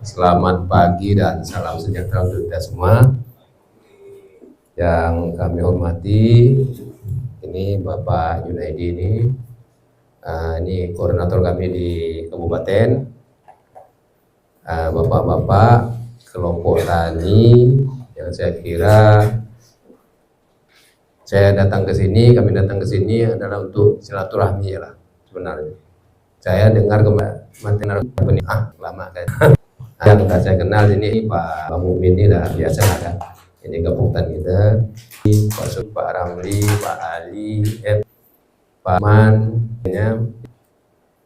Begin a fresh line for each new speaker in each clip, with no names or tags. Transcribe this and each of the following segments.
Selamat pagi dan salam sejahtera untuk kita semua. Yang kami hormati, ini Bapak Junaidi ini koordinator kami di Kabupaten, Bapak-bapak kelompok tani yang saya kira kami datang ke sini adalah untuk silaturahmi lah sebenarnya. Saya dengar kemarin lama kan. Yang saya kenal ini Pak Mumin ini lah biasa kan. Ini gabungan kita, Pak Sub, Pak Ramli, Pak Ali, Pak Man.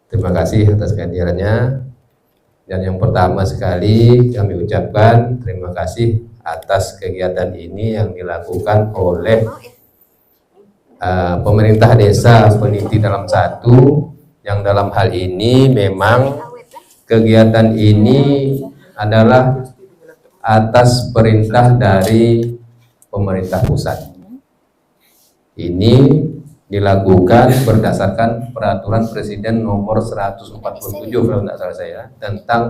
Terima kasih atas kehadirannya. Dan yang pertama sekali kami ucapkan terima kasih atas kegiatan ini yang dilakukan oleh pemerintah desa Peniti dalam satu, yang dalam hal ini memang kegiatan ini adalah atas perintah dari pemerintah pusat. Ini dilakukan berdasarkan peraturan Presiden nomor 147 kalau tidak salah saya, tentang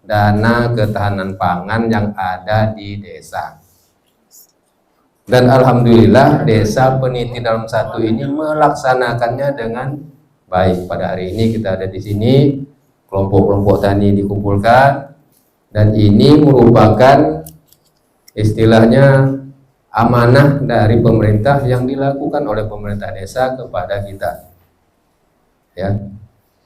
dana ketahanan pangan yang ada di desa. Dan alhamdulillah desa Peniti dalam satu ini melaksanakannya dengan baik. Pada hari ini kita ada di sini, kelompok-kelompok tani dikumpulkan, dan ini merupakan istilahnya amanah dari pemerintah yang dilakukan oleh pemerintah desa kepada kita. Ya.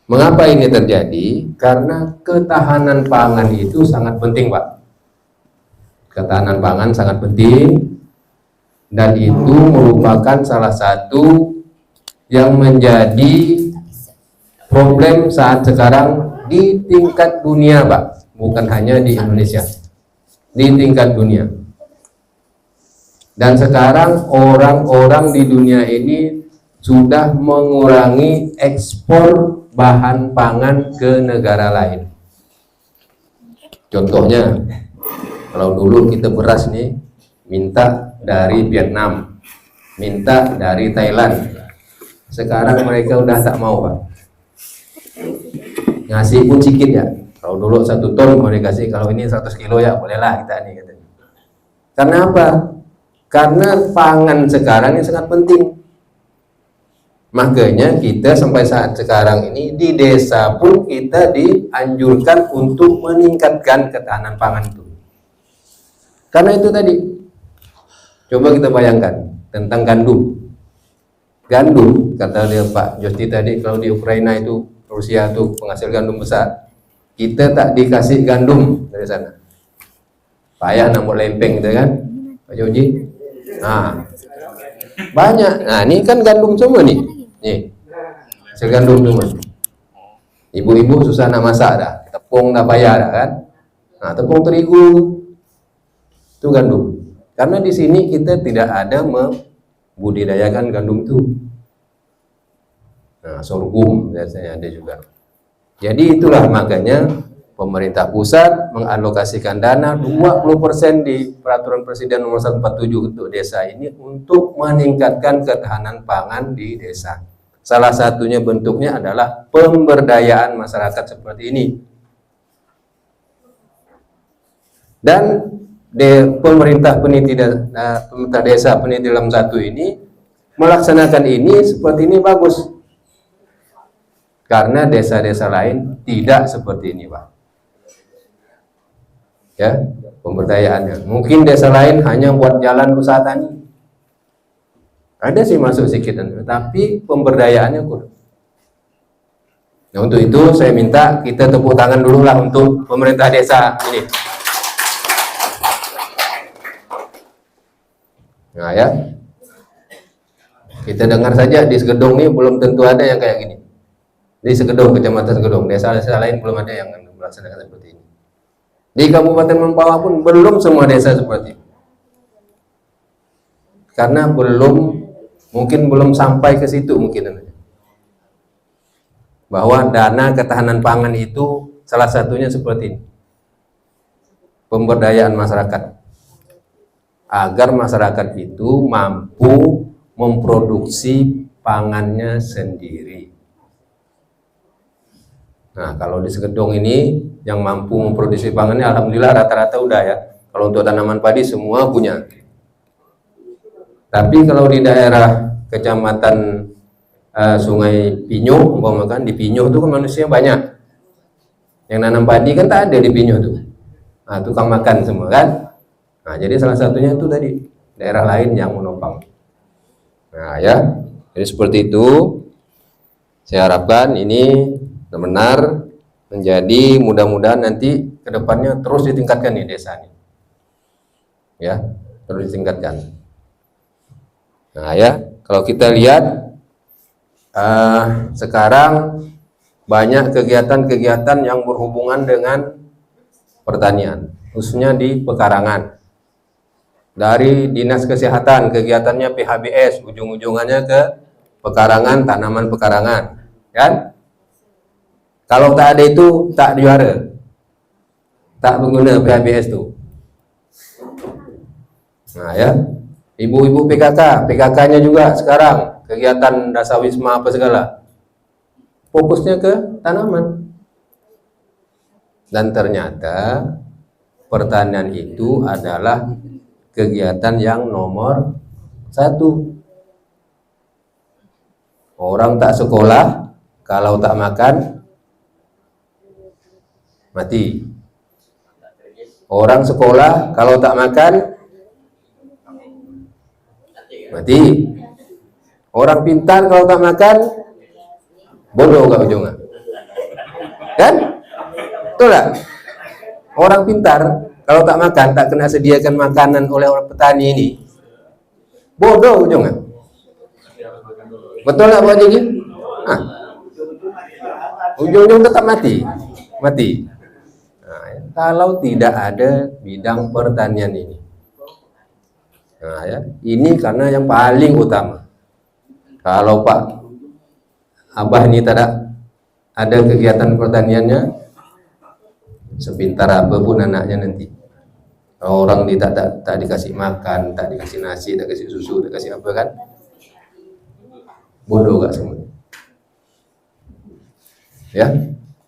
Mengapa ini terjadi? Karena ketahanan pangan itu sangat penting, Pak. Ketahanan pangan sangat penting, dan itu merupakan salah satu yang menjadi problem saat sekarang di tingkat dunia, Pak. Bukan hanya di Indonesia, di tingkat dunia. Dan sekarang orang-orang di dunia ini sudah mengurangi ekspor bahan pangan ke negara lain. Contohnya, kalau dulu kita beras nih minta dari Vietnam, minta dari Thailand. Sekarang mereka udah tak mau, Pak. Ngasih pun sedikit ya. Kalau dulu 1 ton mau dikasih, kalau ini 100 kilo ya bolehlah kita nih katanya. Karena apa? Karena pangan sekarang ini sangat penting. Makanya kita sampai saat sekarang ini di desa pun kita dianjurkan untuk meningkatkan ketahanan pangan itu. Karena itu tadi, coba kita bayangkan tentang gandum. Gandum, kata dia Pak Josti tadi, kalau di Ukraina itu, Rusia itu penghasil gandum besar. Kita tak dikasih gandum dari sana. Payah nambah lempeng gitu kan, Pak Joji. Nah, banyak. Nah, ini kan gandum semua nih. Nih, hasil gandum semua. Ibu-ibu susah nak masak dah. Tepung dah payah dah kan. Nah, tepung terigu itu gandum. Karena di sini kita tidak ada membudidayakan gandum itu. Nah, sorghum biasanya ada juga. Jadi itulah makanya pemerintah pusat mengalokasikan dana 20% di peraturan Presiden nomor 147 untuk desa ini untuk meningkatkan ketahanan pangan di desa. Salah satunya bentuknya adalah pemberdayaan masyarakat seperti ini. Dan pemerintah desa Peniti dalam satu ini melaksanakan ini seperti ini bagus. Karena desa-desa lain tidak seperti ini, Pak. Ya, pemberdayaannya. Mungkin desa lain hanya buat jalan usaha tani. Ada sih masuk sedikit, tapi pemberdayaannya kurang. Nah, untuk itu saya minta kita tepuk tangan dulu lah untuk pemerintah desa ini. Nah ya, kita dengar saja di Segedung ini belum tentu ada yang kayak gini. Di Segedung, kecamatan Segedung, desa-desa lain belum ada yang melaksanakan seperti ini. Di Kabupaten Mempawah pun belum semua desa seperti ini. Karena mungkin belum sampai ke situ mungkin. Bahwa dana ketahanan pangan itu salah satunya seperti ini. Pemberdayaan masyarakat. Agar masyarakat itu mampu memproduksi pangannya sendiri. Nah, kalau di Segedong ini yang mampu memproduksi pangan ini alhamdulillah rata-rata udah ya. Kalau untuk tanaman padi semua punya. Tapi kalau di daerah kecamatan Sungai Pinyo, umpamakan di Pinyo itu kan manusia banyak. Yang nanam padi kan tak ada di Pinyo tuh. Nah, tukang makan semua kan. Nah, jadi salah satunya itu tadi daerah lain yang menopang. Nah, ya. Jadi seperti itu. Saya harapkan ini benar menjadi, mudah-mudahan nanti kedepannya terus ditingkatkan nih desa ini. Ya, terus ditingkatkan. Nah, ya, kalau kita lihat sekarang banyak kegiatan-kegiatan yang berhubungan dengan pertanian, khususnya di pekarangan. Dari Dinas Kesehatan, kegiatannya PHBS, ujung-ujungannya ke pekarangan, tanaman pekarangan, kan? Kalau tak ada itu, tak juara, tak mengguna PHBS itu. Nah, ya, ibu-ibu PKK-nya juga sekarang kegiatan dasawisma apa segala, fokusnya ke tanaman. Dan ternyata pertanian itu adalah kegiatan yang nomor 1. Orang tak sekolah kalau tak makan mati. Orang sekolah kalau tak makan mati. Orang pintar kalau tak makan bodoh gak ujungnya, kan? Betul tak? Orang pintar kalau tak makan, tak kena sediakan makanan oleh orang petani ini, bodoh ujungnya. Betul tak Pak Haji? Nah, ujung-ujung tetap mati. Nah, kalau tidak ada bidang pertanian ini. Nah, ya, ini karena yang paling utama. Kalau Pak Abah ini tidak ada kegiatan pertaniannya, sepintar apa pun anaknya nanti. Orang tak dikasih makan, tak dikasih nasi, tak dikasih susu, tak dikasih apa kan? Bodoh gak semua. Ya.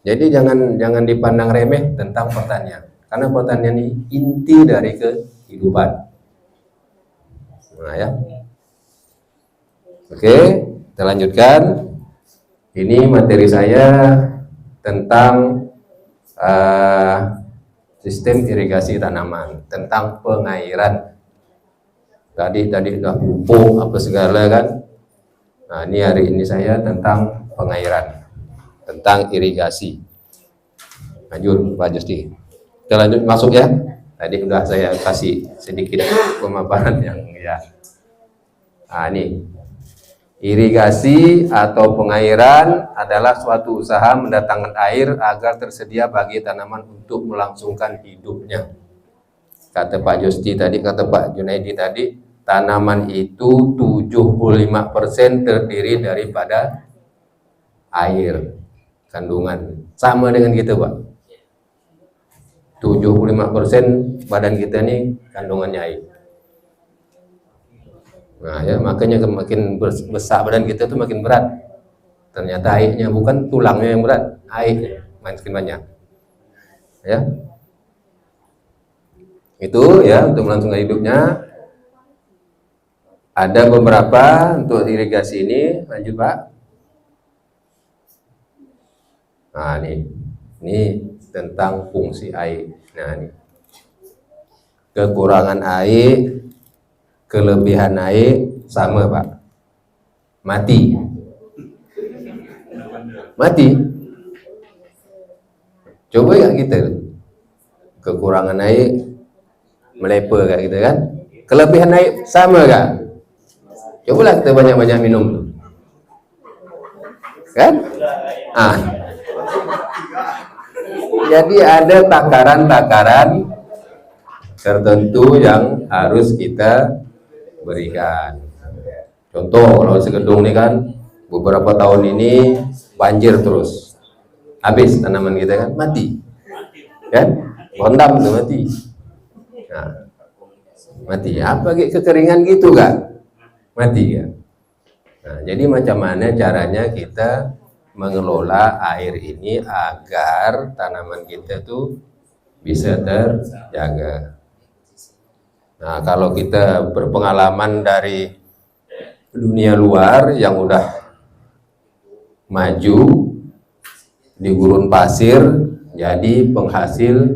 Jadi jangan dipandang remeh tentang pertanian. Karena pertanian ini inti dari kehidupan. Nah, ya. Oke, kita lanjutkan. Ini materi saya tentang sistem irigasi tanaman, tentang pengairan. Tadi udah pupuk apa segala kan. Nah, ini hari ini saya tentang pengairan, tentang irigasi. Lanjut Pak Justi. Kita lanjut masuk ya. Tadi udah saya kasih sedikit pemaparan yang ya. Nah, ini irigasi atau pengairan adalah suatu usaha mendatangkan air agar tersedia bagi tanaman untuk melangsungkan hidupnya. Kata Pak Justi tadi, kata Pak Junaidi tadi, tanaman itu 75% terdiri daripada air kandungan. Sama dengan kita Pak. 75% badan kita ini kandungannya air. Nah, ya, makanya makin besar badan kita tuh makin berat. Ternyata airnya, bukan tulangnya yang berat, airnya makin banyak. Ya. Itu ya untuk melangsungkan hidupnya. Ada beberapa untuk irigasi ini. Lanjut Pak. Nah, ini tentang fungsi air. Nah, ini kekurangan air, kelebihan air sama Pak, mati. Coba ya kita kekurangan air meleper gak kita kan, kelebihan air sama gak? Cobalah kita banyak-banyak minum kan. Jadi ada takaran-takaran tertentu yang harus kita berikan. Contoh kalau Segedung ini kan beberapa tahun ini banjir terus, habis tanaman kita kan mati, kan? Kondam tuh mati. Nah, mati apa kayak kekeringan gitu kan? Mati kan? Nah, jadi macam mana caranya kita mengelola air ini agar tanaman kita tuh bisa terjaga. Nah, kalau kita berpengalaman dari dunia luar yang udah maju di gurun pasir, jadi penghasil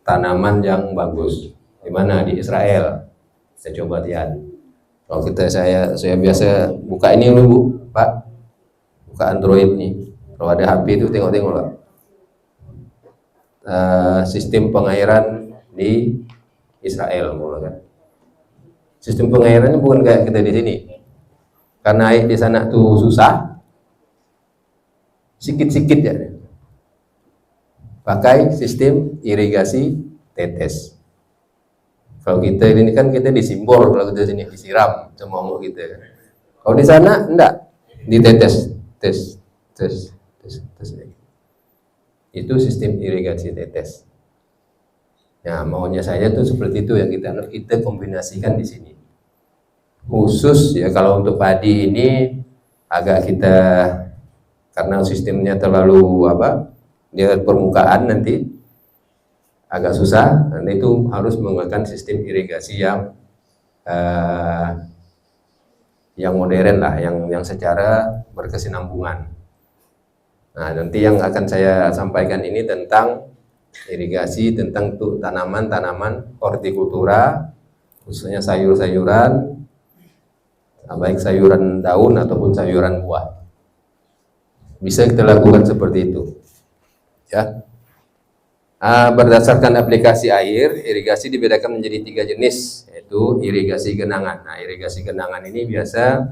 tanaman yang bagus. Di mana? Di Israel. Saya coba lihat. Kalau saya biasa buka ini dulu, Bu, Pak. Buka Android nih. Kalau ada HP itu tengok-tengok lah. Sistem pengairan di Israel, kan. Sistem pengairannya bukan kayak kita di sini. Karena air di sana tuh susah, sikit-sikit ya. Pakai sistem irigasi tetes. Kalau kita ini kan kita disimbol, kalau kita sini disiram semua kita. Kalau di sana enggak, ditetes, tes. Itu sistem irigasi tetes. Nah, maunya saya tuh seperti itu yang kita kombinasikan di sini. Khusus ya kalau untuk padi ini agak kita, karena sistemnya terlalu dia permukaan nanti agak susah. Nanti itu harus menggunakan sistem irigasi yang modern lah, yang secara berkesinambungan. Nah, nanti yang akan saya sampaikan ini tentang irigasi, tentang tanaman-tanaman hortikultura, khususnya sayur-sayuran, baik sayuran daun ataupun sayuran buah. Bisa kita lakukan seperti itu. Ya. Berdasarkan aplikasi air, irigasi dibedakan menjadi 3 jenis, yaitu irigasi genangan. Nah, irigasi genangan ini biasa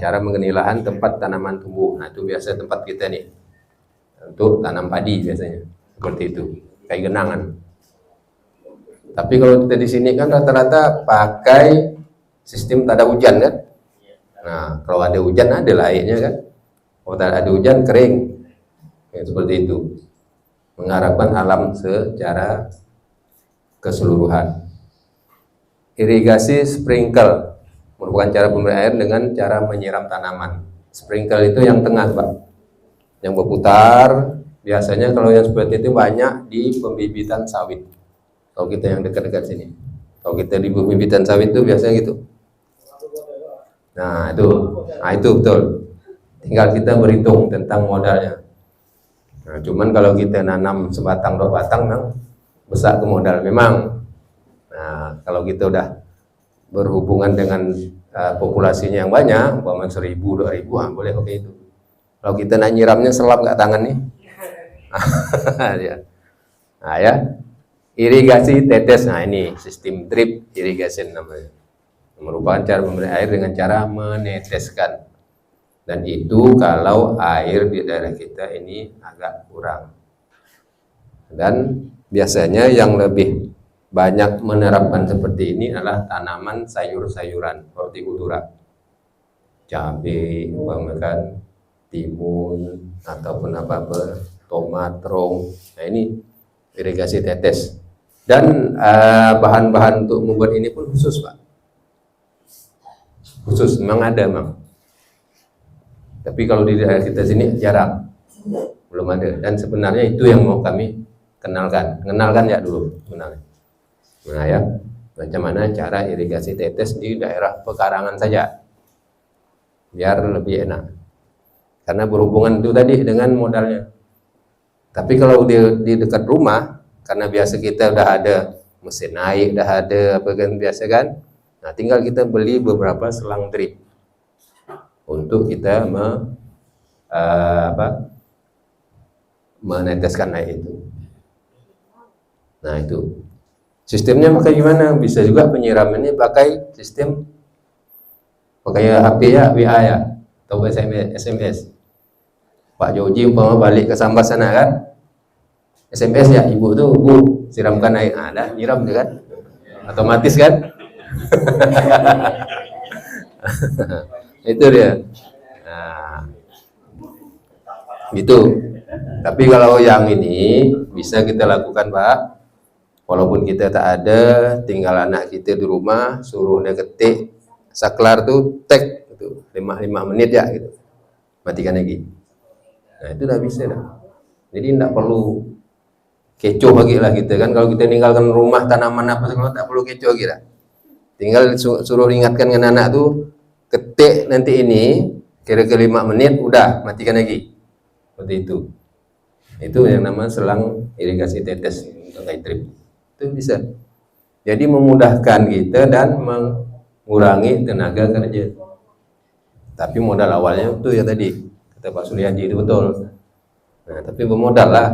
cara mengenai lahan tempat tanaman tumbuh. Nah, itu biasa tempat kita nih untuk tanam padi biasanya seperti itu, kayak genangan. Tapi kalau kita di sini kan rata-rata pakai sistem tak ada hujan kan. Nah, kalau ada hujan ada airnya kan. Kalau tak ada hujan kering, ya, seperti itu. Mengharapkan alam secara keseluruhan. Irigasi sprinkle merupakan cara pemberian air dengan cara menyiram tanaman. Sprinkle itu yang tengah, Pak, yang berputar. Biasanya kalau yang seperti itu banyak di pembibitan sawit. Kalau kita yang dekat-dekat sini, kalau kita di pembibitan sawit itu biasanya gitu. Nah itu betul. Tinggal kita berhitung tentang modalnya. Nah, cuman kalau kita nanam sebatang 2 batang, memang besar ke modal memang. Nah, kalau kita udah berhubungan dengan populasinya yang banyak, umpama 1000, 2000, boleh oke itu. Kalau kita nak nyiramnya selap nggak tangan nih. Ya. Nah ya, irigasi tetes. Nah ini sistem drip irrigation namanya. Merupakan cara memberi air dengan cara meneteskan. Dan itu kalau air di daerah kita ini agak kurang. Dan biasanya yang lebih banyak menerapkan seperti ini adalah tanaman sayur-sayuran hortikultura, cabai, bahkan timun ataupun apa-apa, tomat, terong. Nah ini irigasi tetes. Dan bahan-bahan untuk membuat ini pun khusus, Pak. Khusus, memang ada, memang. Tapi kalau di daerah kita sini jarang, belum ada. Dan sebenarnya itu yang mau kami kenalkan ya dulu sebenarnya. Nah ya, macam mana cara irigasi tetes di daerah pekarangan saja, biar lebih enak. Karena berhubungan itu tadi dengan modalnya. Tapi kalau di dekat rumah, karena biasa kita udah ada mesin air, udah ada apa kan biasa kan. Nah, tinggal kita beli beberapa selang drip untuk kita meneteskan air itu. Nah itu sistemnya pakai gimana? Bisa juga penyiramannya pakai sistem pakai HP ya, WA ya, atau SMS. Pak Joji umpama balik ke Sambas sana kan, SMS ya, ibu tuh, Bu, siramkan air. Ada, nyiram tuh kan, otomatis kan. Itu dia. Nah, gitu. Tapi kalau yang ini bisa kita lakukan, Pak. Walaupun kita tak ada, tinggal anak kita di rumah, suruh dia ketik saklar tuh tek itu 5 menit ya gitu. Matikan lagi. Nah itu udah bisa dah. Jadi tidak perlu kecoh lagi lah kita kan, kalau kita ninggalkan rumah tanaman apa segala tak perlu kecoh lagi lah. Tinggal suruh ingatkan dengan anak tuh, ketik nanti ini kira-kira 5 menit udah matikan lagi, seperti itu. Itu yang namanya selang irigasi tetes untuk air drip. Itu bisa. Jadi memudahkan kita dan mengurangi tenaga kerja. Tapi modal awalnya itu ya tadi kata Pak Suryadi itu betul. Nah, tapi bermodal lah.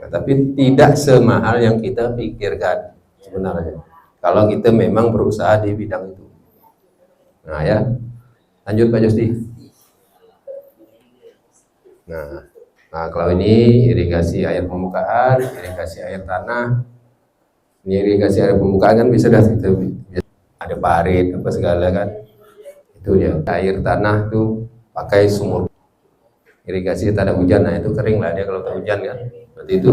Nah, tapi tidak semahal yang kita pikirkan sebenarnya. Kalau kita memang berusaha di bidang itu. Nah ya, lanjut Pak Justi. Nah, kalau ini irigasi air permukaan, irigasi air tanah. Ini irigasi air permukaan kan bisa dah kita ada parit apa segala kan. Itu dia. Air tanah tuh pakai sumur. Irigasi tak ada hujan, nah itu kering lah dia kalau tak hujan kan. Seperti itu.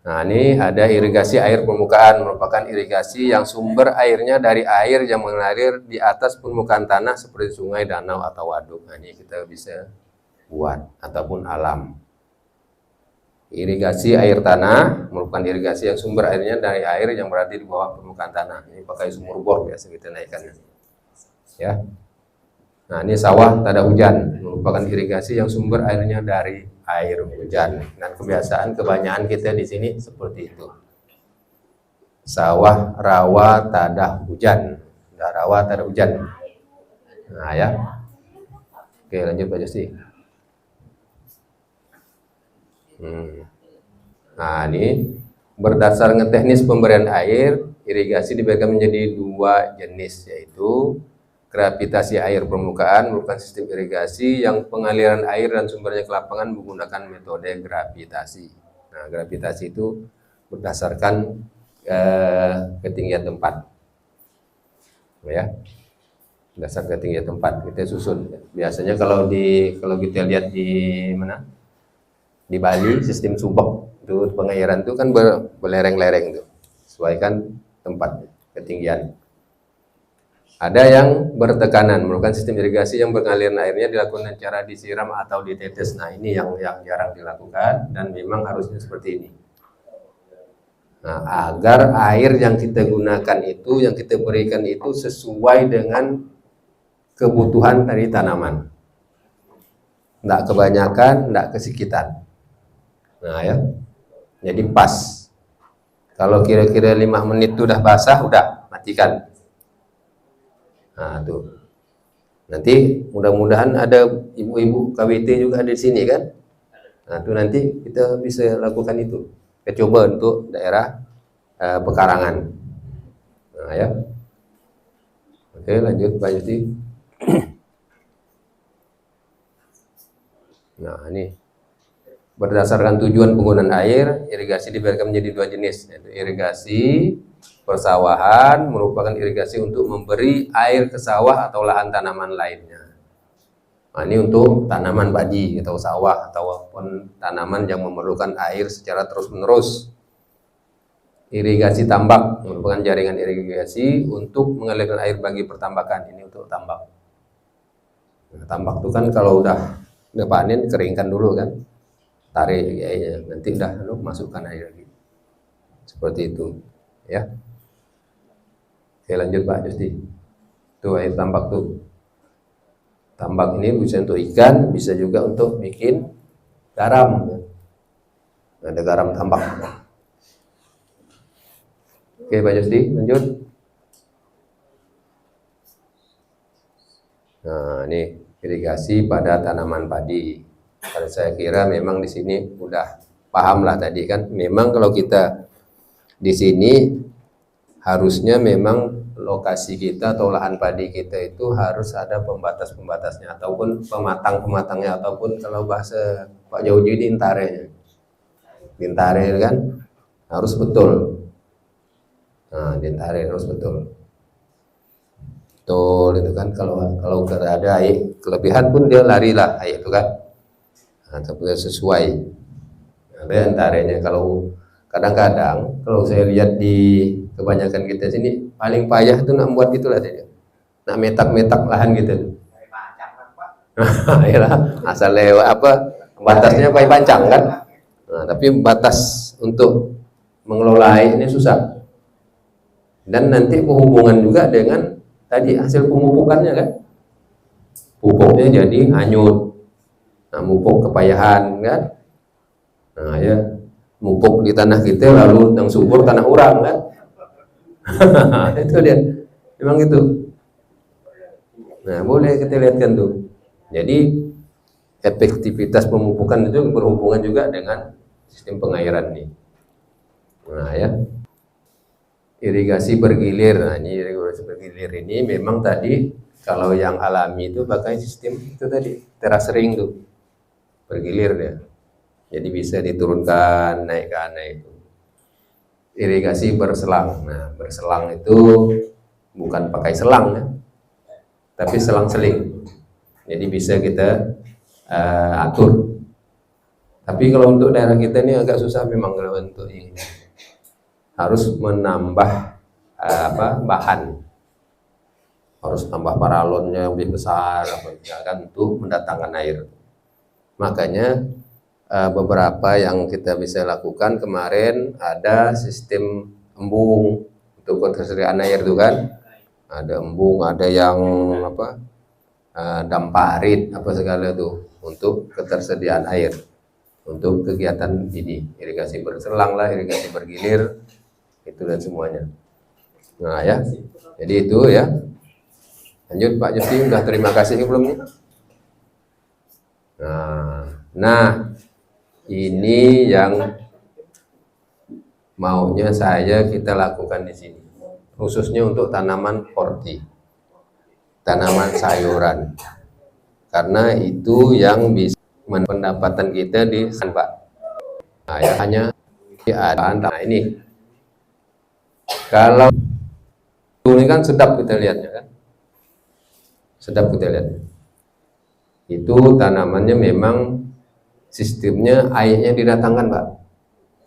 Nah, ini ada irigasi air permukaan, merupakan irigasi yang sumber airnya dari air yang mengalir di atas permukaan tanah seperti sungai, danau, atau waduk. Nah, ini kita bisa buat ataupun alam. Irigasi air tanah merupakan irigasi yang sumber airnya dari air yang berada di bawah permukaan tanah. Ini pakai sumur bor biasa kita naikkannya. Ya. Nah, ini sawah tak ada hujan, merupakan irigasi yang sumber airnya dari air hujan. Dan kebiasaan kebanyakan kita di sini seperti itu. Sawah rawa tak ada hujan, rawa tak ada hujan. Nah ya, oke lanjut Pak Justi. Nah ini berdasarkan teknis pemberian air, irigasi dibagikan menjadi 2 jenis, yaitu gravitasi air permukaan merupakan sistem irigasi yang pengaliran air dan sumbernya ke lapangan menggunakan metode gravitasi. Nah, gravitasi itu berdasarkan ketinggian tempat, ya, berdasarkan ketinggian tempat kita susun. Biasanya kalau kita lihat di mana, di Bali sistem subak itu pengairan itu kan berlereng-lereng tuh, sesuaikan tempat ketinggian. Ada yang bertekanan, merupakan sistem irigasi yang pengaliran airnya dilakukan dengan cara disiram atau ditetes. Nah, ini yang jarang dilakukan dan memang harusnya seperti ini. Nah, agar air yang kita gunakan itu, yang kita berikan itu sesuai dengan kebutuhan dari tanaman. Tidak kebanyakan, tidak kesikitan. Nah ya, jadi pas. Kalau kira-kira 5 menit sudah basah, udah matikan. Nah tuh, nanti mudah-mudahan ada ibu-ibu KWT juga ada di sini kan. Nah tuh nanti kita bisa lakukan itu. Kita coba untuk daerah pekarangan. Nah ya, oke lanjut Pak Yuti. Nah ini berdasarkan tujuan penggunaan air, irigasi diberikan menjadi 2 jenis, yaitu irigasi persawahan merupakan irigasi untuk memberi air ke sawah atau lahan tanaman lainnya. Nah, ini untuk tanaman padi atau sawah ataupun tanaman yang memerlukan air secara terus-menerus. Irigasi tambak merupakan jaringan irigasi untuk mengalirkan air bagi pertambakan. Ini untuk tambak. Nah, tambak itu kan kalau udah panen keringkan dulu kan, tarik ya, nanti udah masukkan air lagi. Seperti itu, ya. Oke lanjut Pak Justi. Tuh air tambak tuh. Tambak ini bisa untuk ikan, bisa juga untuk bikin garam. Ada garam tambak. Oke Pak Justi, lanjut. Nah ini irigasi pada tanaman padi. Karena saya kira memang di sini udah paham lah tadi kan. Memang kalau kita di sini harusnya memang lokasi kita atau lahan padi kita itu harus ada pembatas-pembatasnya ataupun pematang-pematangnya, ataupun kalau bahasa Pak Jauji dintare kan harus betul. Nah, dintare harus betul itu kan. Kalau ada air kelebihan pun dia lari lah air itu kan. Nah, tapi sesuai. Ada antaranya. Kalau kadang-kadang kalau saya lihat di kebanyakan kita sini paling payah itu nak buat itulah dia. Nak metak-metak lahan gitu. Yalah, asal lewat apa batasnya pakai pancang kan. Nah, tapi batas untuk mengelola air ini susah. Dan nanti berhubungan juga dengan tadi hasil pemupukannya kan. Pupuknya jadi hanyut. Nah, mupuk kepayahan kan. Nah, ya mupuk di tanah kita lalu yang subur tanah orang kan. Itu dia. Memang itu. Nah, boleh kita lihatkan tuh. Jadi efektivitas pemupukan itu berhubungan juga dengan sistem pengairan ini. Nah, ya. Irigasi bergilir. Nah, ini irigasi bergilir ini memang tadi kalau yang alami itu pakai sistem itu tadi, teras ring tuh. Bergilir dia. Jadi bisa diturunkan, naikkan, naik itu. Irigasi berselang. Nah, berselang itu bukan pakai selang ya, tapi selang-seling. Jadi bisa kita atur. Tapi kalau untuk daerah kita ini agak susah memang kalau untuk ini. Harus menambah bahan. Harus tambah paralonnya yang lebih besar kan untuk mendatangkan air. Makanya beberapa yang kita bisa lakukan kemarin ada sistem embung untuk ketersediaan air itu kan. Ada embung, ada yang damparit apa segala tuh untuk ketersediaan air untuk kegiatan ini, irigasi berselang lah, irigasi bergilir itu dan semuanya. Nah ya, jadi itu ya. Lanjut Pak Justi, udah terima kasih belum nih? Nah ini yang maunya saya kita lakukan di sini, khususnya untuk tanaman horti, tanaman sayuran, karena itu yang bisa pendapatan kita di Pak. Nah, ya hanya ada. Nah ini kalau ini kan sedap kita lihatnya kan, sedap kita lihat. Itu tanamannya memang sistemnya airnya didatangkan Pak,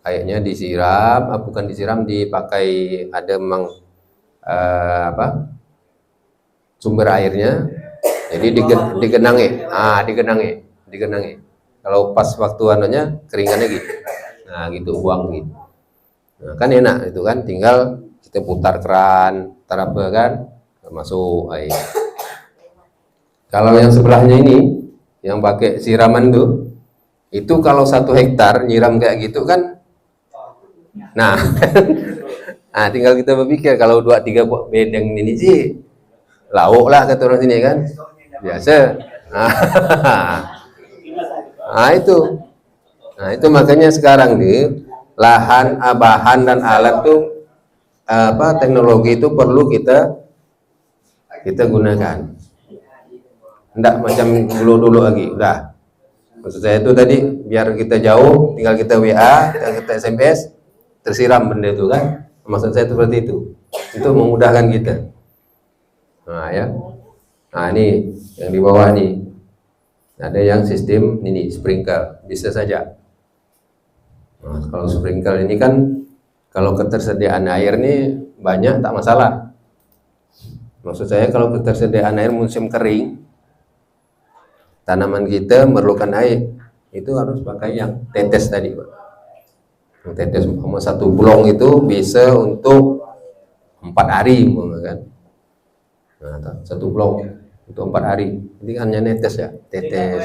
airnya disiram, bukan disiram, dipakai ada memang sumber airnya, jadi digenangi, digenangi. Kalau pas waktu anunya keringannya gitu, nah gitu buang gitu. Nah, kan enak itu kan, tinggal kita putar keran, apa kan, masuk air. Kalau yang sebelahnya ini, yang pakai siraman tuh, itu kalau 1 hektar nyiram kayak gitu kan, nah, nah tinggal kita berpikir kalau 2-3 bedeng ini sih, lauk lah kata orang sini kan, biasa. Nah itu makanya sekarang nih lahan, bahan dan alat tuh teknologi itu perlu kita gunakan. Enggak macam dulu lagi, udah. Maksud saya itu tadi biar kita jauh, tinggal kita WA, tinggal kita SMS, tersiram benda itu kan. Maksud saya seperti itu. Itu memudahkan kita. Nah ya. Nah ini yang di bawah nih. Ada yang sistem ini sprinkle, bisa saja. Nah, kalau sprinkle ini kan kalau ketersediaan air nih banyak tak masalah. Maksud saya kalau ketersediaan air musim kering, tanaman kita memerlukan air, itu harus pakai yang tetes tadi Pak. Yang tetes sama 1 bulong itu bisa untuk 4 hari kan. Nah, 1 bulong untuk 4 hari. Ini hanya netes ya, tetes.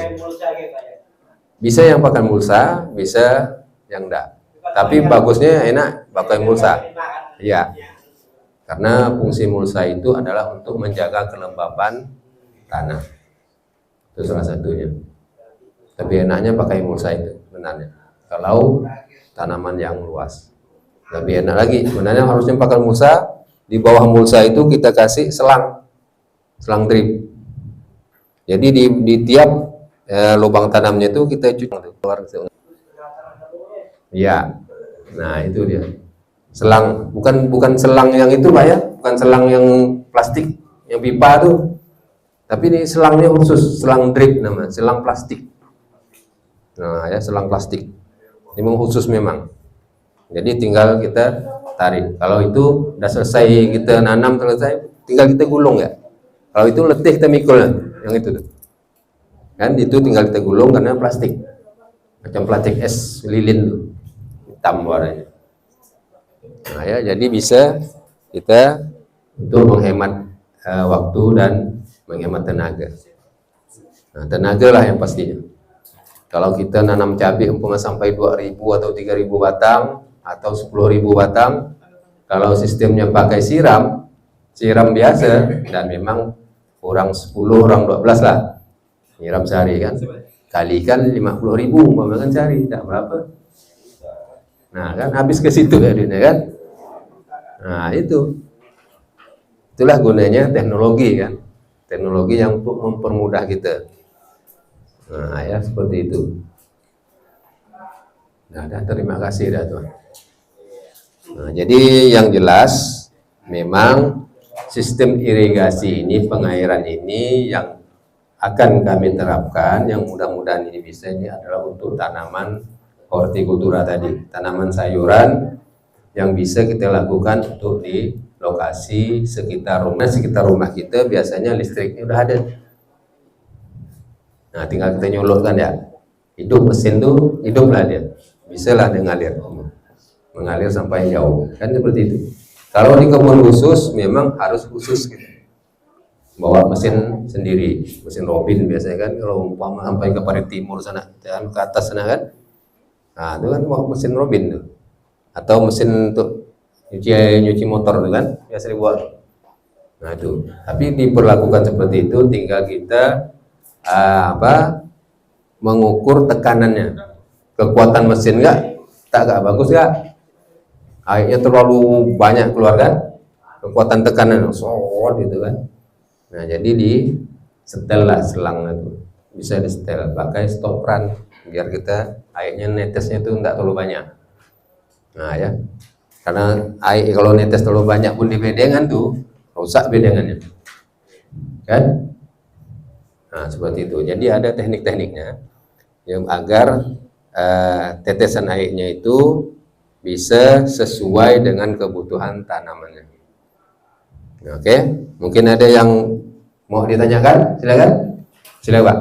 Bisa yang pakai mulsa, bisa yang enggak. Tapi bagusnya enak pakai mulsa. Iya. Karena fungsi mulsa itu adalah untuk menjaga kelembapan tanah. Itu salah satunya. Tapi enaknya pakai mulsa itu benarnya. Kalau tanaman yang luas. Lebih enak lagi. Sebenarnya harusnya pakai mulsa. Di bawah mulsa itu kita kasih selang drip. Jadi di tiap lubang tanamnya itu kita cuci keluar. Ya. Nah, itu dia. Selang, bukan selang yang itu Pak ya, bukan selang yang plastik, yang pipa tuh. Tapi ini selangnya khusus, selang drip namanya, selang plastik. Nah, ya selang plastik. Ini memang khusus memang. Jadi tinggal kita tarik. Kalau itu udah selesai kita nanam, selesai, tinggal kita gulung ya. Kalau itu letih kita mikul yang itu tuh. kan itu tinggal kita gulung karena plastik, macam plastik es lilin tuh, hitam warnanya. Nah ya, jadi bisa kita untuk menghemat waktu dan menghemat tenaga. Nah, tenaga lah yang pastinya. Kalau kita nanam cabai umpama sampai 2.000 atau 3.000 batang atau 10.000 batang, kalau sistemnya pakai siram biasa, dan memang orang 10 orang 12 lah nyiram sehari kan, kalikan 50.000 umpama kan sehari, tak berapa. Nah kan habis ke situ ya dunia kan. Nah itulah gunanya teknologi kan, teknologi yang untuk mempermudah kita. Nah ya seperti itu. Nah, terima kasih dah tuan. Nah, jadi yang jelas memang sistem irigasi ini, pengairan ini yang akan kami terapkan, yang mudah-mudahan ini bisa, ini adalah untuk tanaman hortikultura tadi, tanaman sayuran yang bisa kita lakukan untuk di lokasi sekitar rumah kita. Biasanya listriknya udah ada. Nah, tinggal kita nyolokkan ya. Hidup mesin tuh, hiduplah dia. Bisalah dia mengalir sampai jauh. Kan seperti itu. Kalau di kebun khusus memang harus khusus gitu. Bawa mesin sendiri, mesin Robin biasanya kan, kalau umpama sampai ke parit timur sana, jangan ke atas sana kan. Nah, itu kan bawa mesin Robin tuh. Atau mesin untuk nyuci motor tuh kan, biasa dibuat. Nah, itu. Tapi diperlakukan seperti itu, tinggal kita mengukur tekanannya, kekuatan mesin tak bagus airnya terlalu banyak keluar kan, kekuatan tekanan gitu kan. Nah jadi di setel lah selang itu, bisa di setel pakai stop run biar kita airnya netesnya itu enggak terlalu banyak. Nah ya, karena air kalau netes terlalu banyak pun di bedengan tuh rusak bedengannya kan. Nah seperti itu. Jadi ada teknik-tekniknya yang agar tetesan airnya itu bisa sesuai dengan kebutuhan tanamannya. Oke, mungkin ada yang mau ditanyakan, silakan Pak.